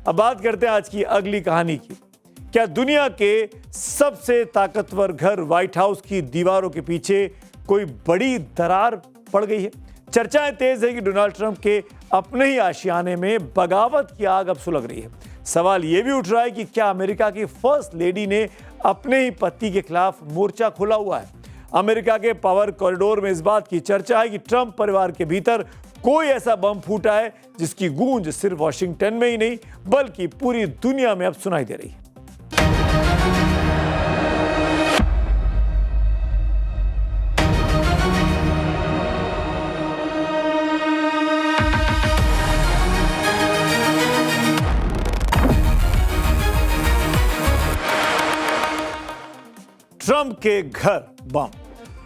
अब बात करते हैं आज की अगली कहानी की। क्या दुनिया के सबसे ताकतवर घर व्हाइट हाउस की दीवारों के पीछे कोई बड़ी दरार पड़ गई है? चर्चाएं तेज है कि डोनाल्ड ट्रंप के अपने ही आशियाने में बगावत की आग अब सुलग रही है। सवाल यह भी उठ रहा है कि क्या अमेरिका की फर्स्ट लेडी ने अपने ही पति के खिलाफ मोर्चा खोला हुआ है? अमेरिका के पावर कॉरिडोर में इस बात की चर्चा है कि ट्रंप परिवार के भीतर कोई ऐसा बम फूटा है जिसकी गूंज सिर्फ वॉशिंगटन में ही नहीं बल्कि पूरी दुनिया में अब सुनाई दे रही है। ट्रंप के घर बम।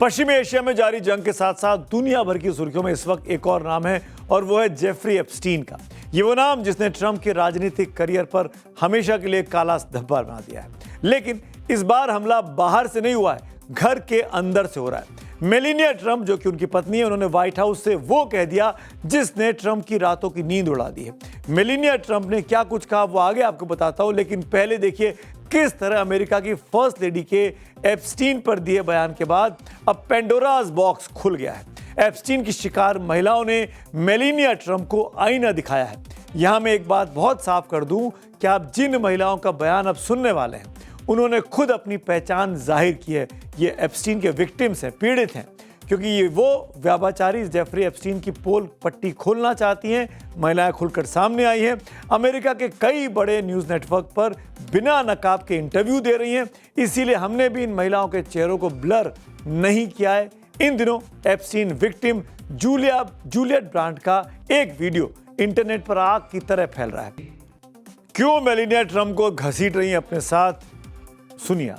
पश्चिमी एशिया में जारी जंग के साथ साथ दुनिया भर की सुर्खियों में इस वक्त एक और नाम है और वो है जेफरी एप्स्टीन का। ये वो नाम जिसने ट्रंप के राजनीतिक करियर पर हमेशा के लिए काला धब्बा बना दिया है। लेकिन इस बार हमला बाहर से नहीं हुआ है, घर के अंदर से हो रहा है। मेलानिया ट्रंप, जो कि उनकी पत्नी है, उन्होंने व्हाइट हाउस से वो कह दिया जिसने ट्रंप की रातों की नींद उड़ा दी है। मेलानिया ट्रंप ने क्या कुछ कहा वो आगे आपको बताता हूं, लेकिन पहले देखिए किस तरह अमेरिका की फर्स्ट लेडी के एप्स्टीन पर दिए बयान के बाद अब पेंडोरास बॉक्स खुल गया है। एप्स्टीन की शिकार महिलाओं ने मेलानिया ट्रंप को आईना दिखाया है। यहां मैं एक बात बहुत साफ कर दूं कि आप जिन महिलाओं का बयान अब सुनने वाले हैं उन्होंने खुद अपनी पहचान जाहिर की है। ये एप्स्टीन के विक्टिम्स हैं, पीड़ित हैं, क्योंकि ये वो व्यापाचारी जेफरी एप्स्टीन की पोल पट्टी खोलना चाहती हैं। महिलाएं खुलकर सामने आई हैं। अमेरिका के कई बड़े न्यूज़ नेटवर्क पर बिना नकाब के इंटरव्यू दे रही हैं। इसीलिए हमने भी इन महिलाओं के चेहरों को ब्लर नहीं किया है। इन दिनों एप्स्टीन विक्टिम जूलियट ब्रांड का एक वीडियो इंटरनेट पर आग की तरह फैल रहा है। क्यों मेलानिया ट्रंप को घसीट रही हैं अपने साथ, सुनिए।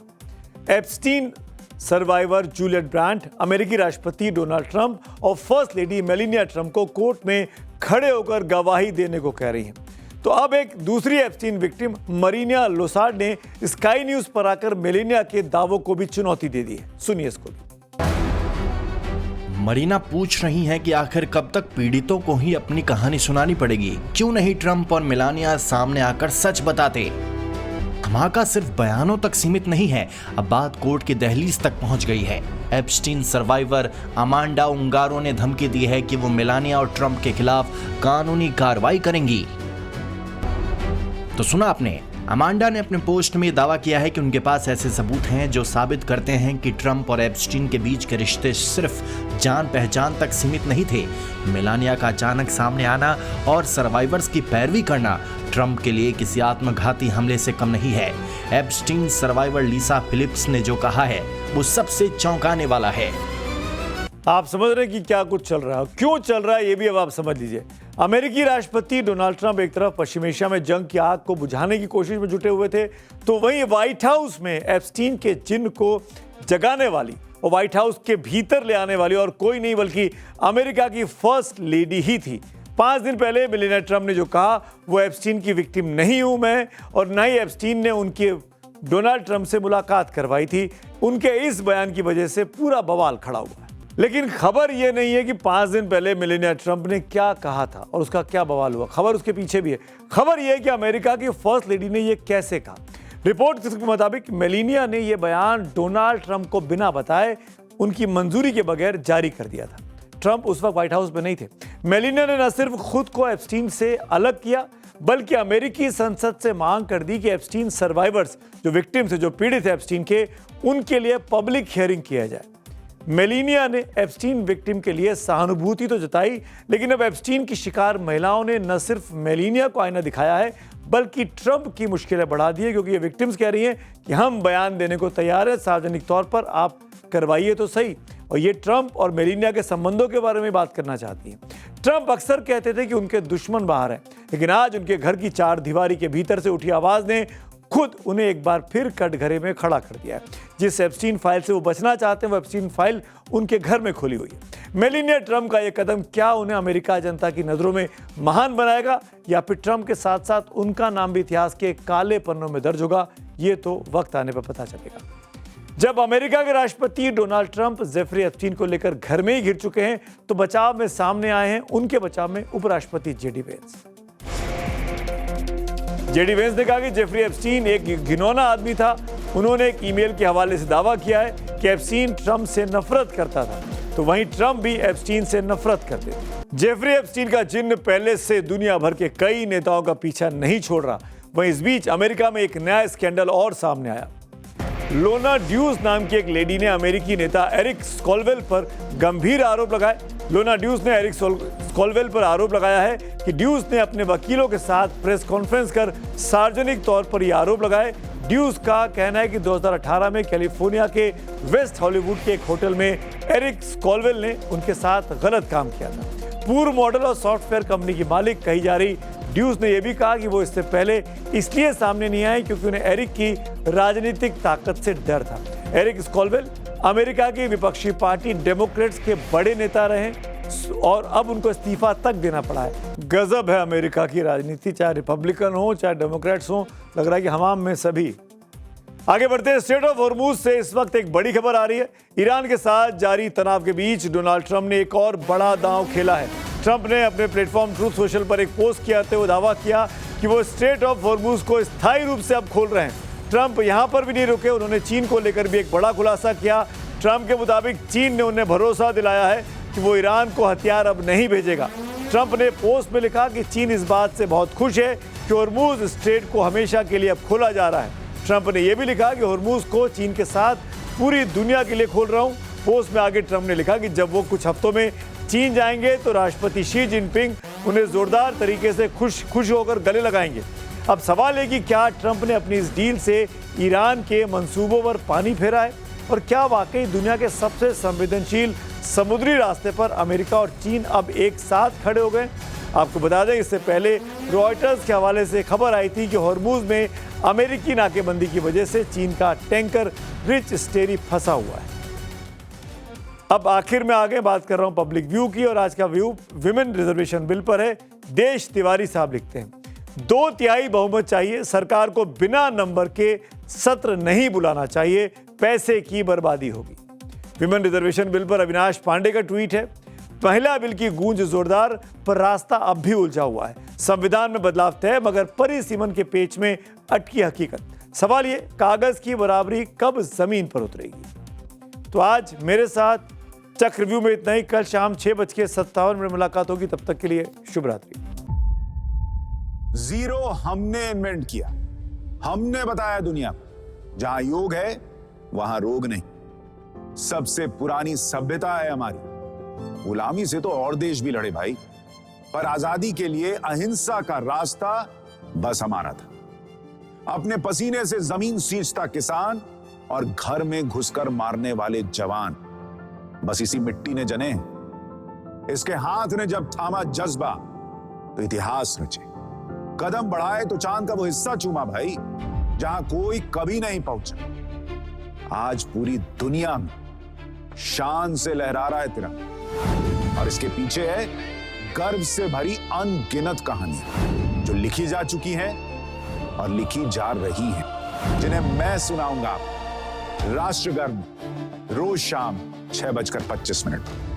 एप्स्टीन सर्वाइवर जूलियट ब्रांड अमेरिकी राष्ट्रपति डोनाल्ड ट्रंप और फर्स्ट लेडी मेलानिया ट्रंप को कोर्ट में खड़े होकर गवाही देने को कह रही हैं। तो अब एक दूसरी एप्स्टीन विक्टिम मरीना लोसार्ड ने स्काई न्यूज पर आकर मेलानिया के दावों को भी चुनौती दे दी है। सुनिए इसको। मरीना पूछ रही हैं कि आखिर कब तक पीड़ितों को ही अपनी कहानी सुनानी पड़ेगी? क्यों नहीं ट्रंप और मेलानिया सामने आकर सच बताते? धमाका सिर्फ बयानों तक सीमित नहीं है, अब बात कोर्ट की दहलीज तक पहुंच गई है। एप्स्टीन सर्वाइवर अमांडा उंगारो ने धमकी दी है कि वो मेलानिया और ट्रंप के खिलाफ कानूनी कार्रवाई करेंगी। तो सुना आपने, अमांडा ने अपने पोस्ट में दावा किया है कि उनके पास ऐसे सबूत हैं जो साबित करते हैं कि ट्रंप और एप्स्टीन के बीच के रिश्ते सिर्फ जान पहचान तक सीमित नहीं थे। मेलानिया का अचानक सामने आना और सर्वाइवर्स की पैरवी करना ट्रंप के लिए किसी आत्मघाती हमले से कम नहीं है। एप्स्टीन सर्वाइवर लिसा फिलिप्स ने जो कहा है वो सबसे चौंकाने वाला है। आप समझ रहे हैं कि क्या कुछ चल रहा है, क्यों चल रहा है, ये भी अब आप समझ लीजिए। अमेरिकी राष्ट्रपति डोनाल्ड ट्रंप एक तरफ पश्चिम एशिया में जंग की आग को बुझाने की कोशिश में जुटे हुए थे, तो वहीं व्हाइट हाउस में एप्स्टीन के चिन्ह को जगाने वाली और व्हाइट हाउस के भीतर ले आने वाली और कोई नहीं बल्कि अमेरिका की फर्स्ट लेडी ही थी। 5 दिन पहले मेलानिया ट्रंप ने जो कहा वो एप्स्टीन की विक्टिम नहीं हूं मैं, और न ही एप्स्टीन ने उनके डोनाल्ड ट्रंप से मुलाकात करवाई थी। उनके इस बयान की वजह से पूरा बवाल खड़ा हुआ है। लेकिन खबर यह नहीं है कि 5 दिन पहले मेलानिया ट्रंप ने क्या कहा था और उसका क्या बवाल हुआ। खबर उसके पीछे भी है। खबर यह है कि अमेरिका की फर्स्ट लेडी ने यह कैसे कहा। रिपोर्ट के मुताबिक मेलानिया ने यह बयान डोनाल्ड ट्रंप को बिना बताए उनकी मंजूरी के बगैर जारी कर दिया था। ट्रंप उस वक्त व्हाइट हाउस में नहीं थे। मेलानिया ने न सिर्फ खुद को एप्स्टीन से अलग किया बल्कि अमेरिकी संसद से मांग कर दी कि एप्स्टीन सर्वाइवर्स, जो विक्टिम्स है, जो पीड़ित है एप्स्टीन के, उनके लिए पब्लिक हियरिंग किया जाए। मेलानिया ने एप्स्टीन विक्टिम के लिए सहानुभूति तो जताई, लेकिन अब एप्स्टीन की शिकार महिलाओं ने न सिर्फ मेलानिया को आईना दिखाया है बल्कि ट्रंप की मुश्किलें बढ़ा दी है, क्योंकि ये विक्टिम्स कह रही हैं कि हम बयान देने को तैयार है सार्वजनिक तौर पर, आप करवाइए तो सही। और ये ट्रंप और मेलानिया के संबंधों के बारे में बात करना चाहती हैं। ट्रंप अक्सर कहते थे कि उनके दुश्मन बाहर हैं, लेकिन आज उनके घर की चार दीवारी के भीतर से उठी आवाज ने खुद उन्हें एक बार फिर कटघरे में खड़ा कर दिया है। जिस एप्स्टीन फाइल से वो बचना चाहते हैं वो एप्स्टीन फाइल उनके घर में खुली हुई है। मेलानिया ट्रंप का ये कदम क्या उन्हें अमेरिका जनता की नजरों में महान बनाएगा, या फिर ट्रंप के साथ साथ उनका नाम भी इतिहास के काले पन्नों में दर्ज होगा, ये तो वक्त आने पर पता चलेगा। जब अमेरिका के राष्ट्रपति डोनाल्ड ट्रंप जेफरी एप्स्टीन को लेकर घर में ही घिर चुके हैं, तो बचाव में सामने आए हैं उनके बचाव में उपराष्ट्रपति जेडी वेंस। जेडी वेंस ने कहा कि जेफरी एप्स्टीन एक घिनौना आदमी था। उन्होंने एक ईमेल के हवाले से दावा किया है कि एप्स्टीन ट्रंप से नफरत करता था, तो वहीं ट्रंप भी एप्स्टीन से नफरत करते थे। जेफरी एप्स्टीन का जिन्न पहले से दुनिया भर के कई नेताओं का पीछा नहीं छोड़ रहा। वहीं इस बीच अमेरिका में एक नया स्कैंडल और सामने आया। लोना ड्यूज नाम की एक लेडी ने अमेरिकी नेता एरिक स्कॉलवेल पर गंभीर आरोप लगाए। लोना ड्यूज ने एरिक स्कॉलवेल पर आरोप लगाया है कि ड्यूज ने अपने वकीलों के साथ प्रेस कॉन्फ्रेंस कर सार्वजनिक तौर पर यह आरोप लगाए। ड्यूज का कहना है कि 2018 में कैलिफोर्निया के वेस्ट हॉलीवुड के एक होटल में एरिक स्कॉलवेल ने उनके साथ गलत काम किया था। पूर्व मॉडल और सॉफ्टवेयर कंपनी की मालिक कही जा रही ड्यूज ने यह भी कहा कि वो इससे पहले इसलिए सामने नहीं आए क्योंकि उन्हें एरिक की राजनीतिक ताकत से डर था। एरिक स्कॉलवेल अमेरिका की विपक्षी पार्टी डेमोक्रेट्स के बड़े नेता रहे और अब उनको इस्तीफा तक देना पड़ा है। गजब है अमेरिका की राजनीति, चाहे रिपब्लिकन हो चाहे डेमोक्रेट्स हो, लग रहा है कि हमाम में सभी। आगे बढ़ते हैं, स्ट्रेट ऑफ हॉर्मुज से इस वक्त एक बड़ी खबर आ रही है। ईरान के साथ जारी तनाव के बीच डोनाल्ड ट्रंप ने एक और बड़ा दांव खेला है। ट्रंप ने अपने प्लेटफॉर्म ट्रूथ सोशल पर एक पोस्ट करते हुए दावा किया कि वो स्ट्रेट ऑफ हॉर्मुज को स्थायी रूप से अब खोल रहे हैं। ट्रंप यहां पर भी नहीं रुके, उन्होंने चीन को लेकर भी एक बड़ा खुलासा किया। ट्रंप के मुताबिक चीन ने उन्हें भरोसा दिलाया है कि वो ईरान को हथियार अब नहीं भेजेगा। ट्रंप ने पोस्ट में लिखा कि चीन इस बात से बहुत खुश है कि हॉर्मुज स्ट्रेट को हमेशा के लिए अब खोला जा रहा है। ट्रंप ने यह भी लिखा कि हॉर्मुज को चीन के साथ पूरी दुनिया के लिए खोल रहा हूं। पोस्ट में आगे ट्रंप ने लिखा कि जब वो कुछ हफ्तों में चीन जाएंगे तो राष्ट्रपति शी जिनपिंग उन्हें जोरदार तरीके से खुश होकर गले लगाएंगे। अब सवाल है कि क्या ट्रंप ने अपनी इस डील से ईरान के मंसूबों पर पानी फेरा है और क्या वाकई दुनिया के सबसे संवेदनशील समुद्री रास्ते पर अमेरिका और चीन अब एक साथ खड़े हो गए। आपको बता दें, इससे पहले रॉयटर्स के हवाले से खबर आई थी कि हॉर्मुज में अमेरिकी नाकेबंदी की वजह से चीन का टैंकर रिच स्टेरी फंसा हुआ है। अब आखिर में आगे बात कर रहा हूं पब्लिक व्यू की, और आज का व्यू विमेन रिजर्वेशन बिल पर है। देश तिवारी साहब लिखते हैं, 2/3 बहुमत चाहिए, सरकार को बिना नंबर के सत्र नहीं बुलाना चाहिए, पैसे की बर्बादी होगी। विमेन रिजर्वेशन बिल पर अविनाश पांडे का ट्वीट है, महिला बिल की गूंज जोरदार पर रास्ता अब भी उलझा हुआ है। संविधान में बदलाव तय मगर परिसीमन के पेच में अटकी हकीकत। सवाल ये, कागज की बराबरी कब जमीन पर उतरेगी। तो आज मेरे साथ चक्र व्यू में इतना ही। कल शाम 6:57 मुलाकात होगी, तब तक के लिए शुभ रात्रि। जीरो हमने इन्वेंट किया, हमने बताया दुनिया को, जहां योग है वहां रोग नहीं। सबसे पुरानी सभ्यता है हमारी। गुलामी से तो और देश भी लड़े भाई, पर आजादी के लिए अहिंसा का रास्ता बस हमारा था। अपने पसीने से जमीन सींचता किसान और घर में घुसकर मारने वाले जवान, बस इसी मिट्टी ने जने। इसके हाथ ने जब थामा जज्बा तो इतिहास रचे। कदम बढ़ाए तो चांद का वो हिस्सा चूमा भाई, जहां कोई कभी नहीं पहुंचा। आज पूरी दुनिया में शान से लहरा रहा है तिरंगा, और इसके पीछे है गर्व से भरी अनगिनत कहानियां जो लिखी जा चुकी हैं और लिखी जा रही हैं, जिन्हें मैं सुनाऊंगा राष्ट्रगर्व रोज शाम 6:25 पर।